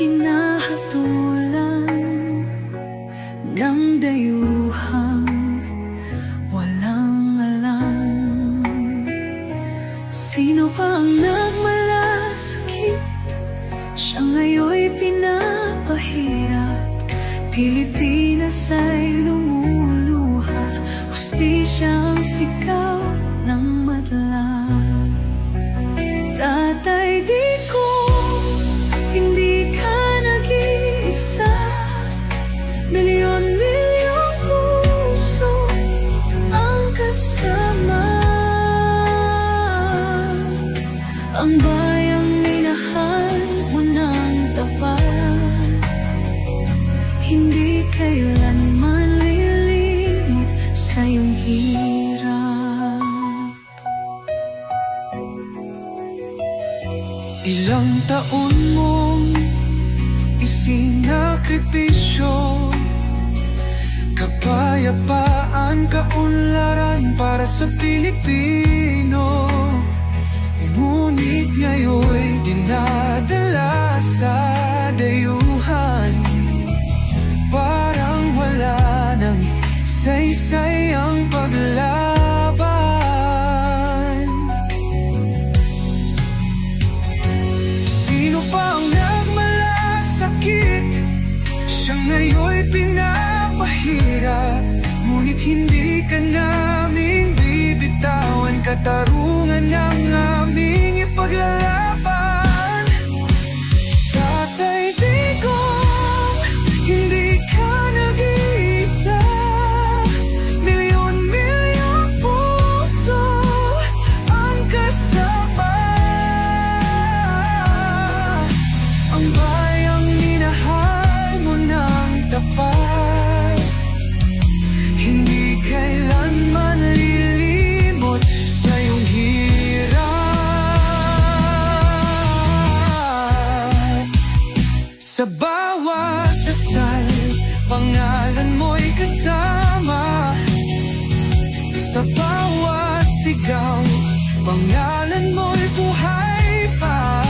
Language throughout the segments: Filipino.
hinahatulan ng dayuhang walang alam. Sino pa ang nagmalasakit? Siya ngayon'y pinapahirap. Pilipinas ay lumuluha, hustisya ang sigaw ng madla. Tatay Digong, hindi ka nag-iisa. Milyon-milyong puso ang kasama. Ang bayang minahal mo ng tapat, hindi kailanman lilimot sa iyong hirap. Ilang taon mong isinakripisyo, kapayapaan, kaunlaran para sa Pilipino. Ngunit ngayon'y dinadala sa dayuhan. Parang wala nang saysay ang paglaban. Sino pa ang nagmalasakit? Siya ngayon'y pinapahirap. Ngunit hindi ka namin bibitawan. Katarungan ng aming ipaglalaban. Tatay Digong, hindi ka nag-iisa. Milyon-milyong puso ang kasama. Ang bayang minahal mo ng tapat, hindi kailanman lilimot sa iyong hirap. Sa bawat dasal, pangalan mo'y kasama. Sa bawat sigaw, pangalan mo'y buhay pa.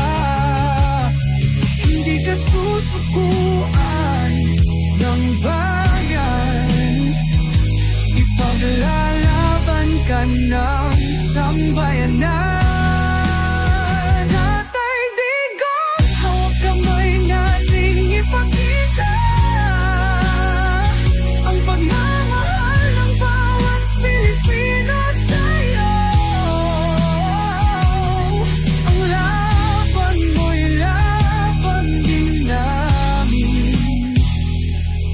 Hindi ka susukuan ng bayan, ipaglalaban ka ng sambayanan. Tatay Digong, hawak kamay nating ipakita ang pagmamahal ng bawat Pilipino sa'yo. Ang laban mo'y laban din namin,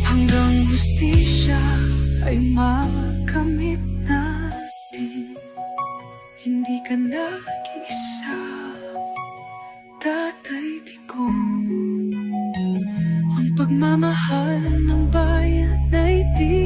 hanggang hustisya ay makamit natin. Hindi ka nag-iisa, Tatay Digong. Ang pagmamahal ng bayan ay di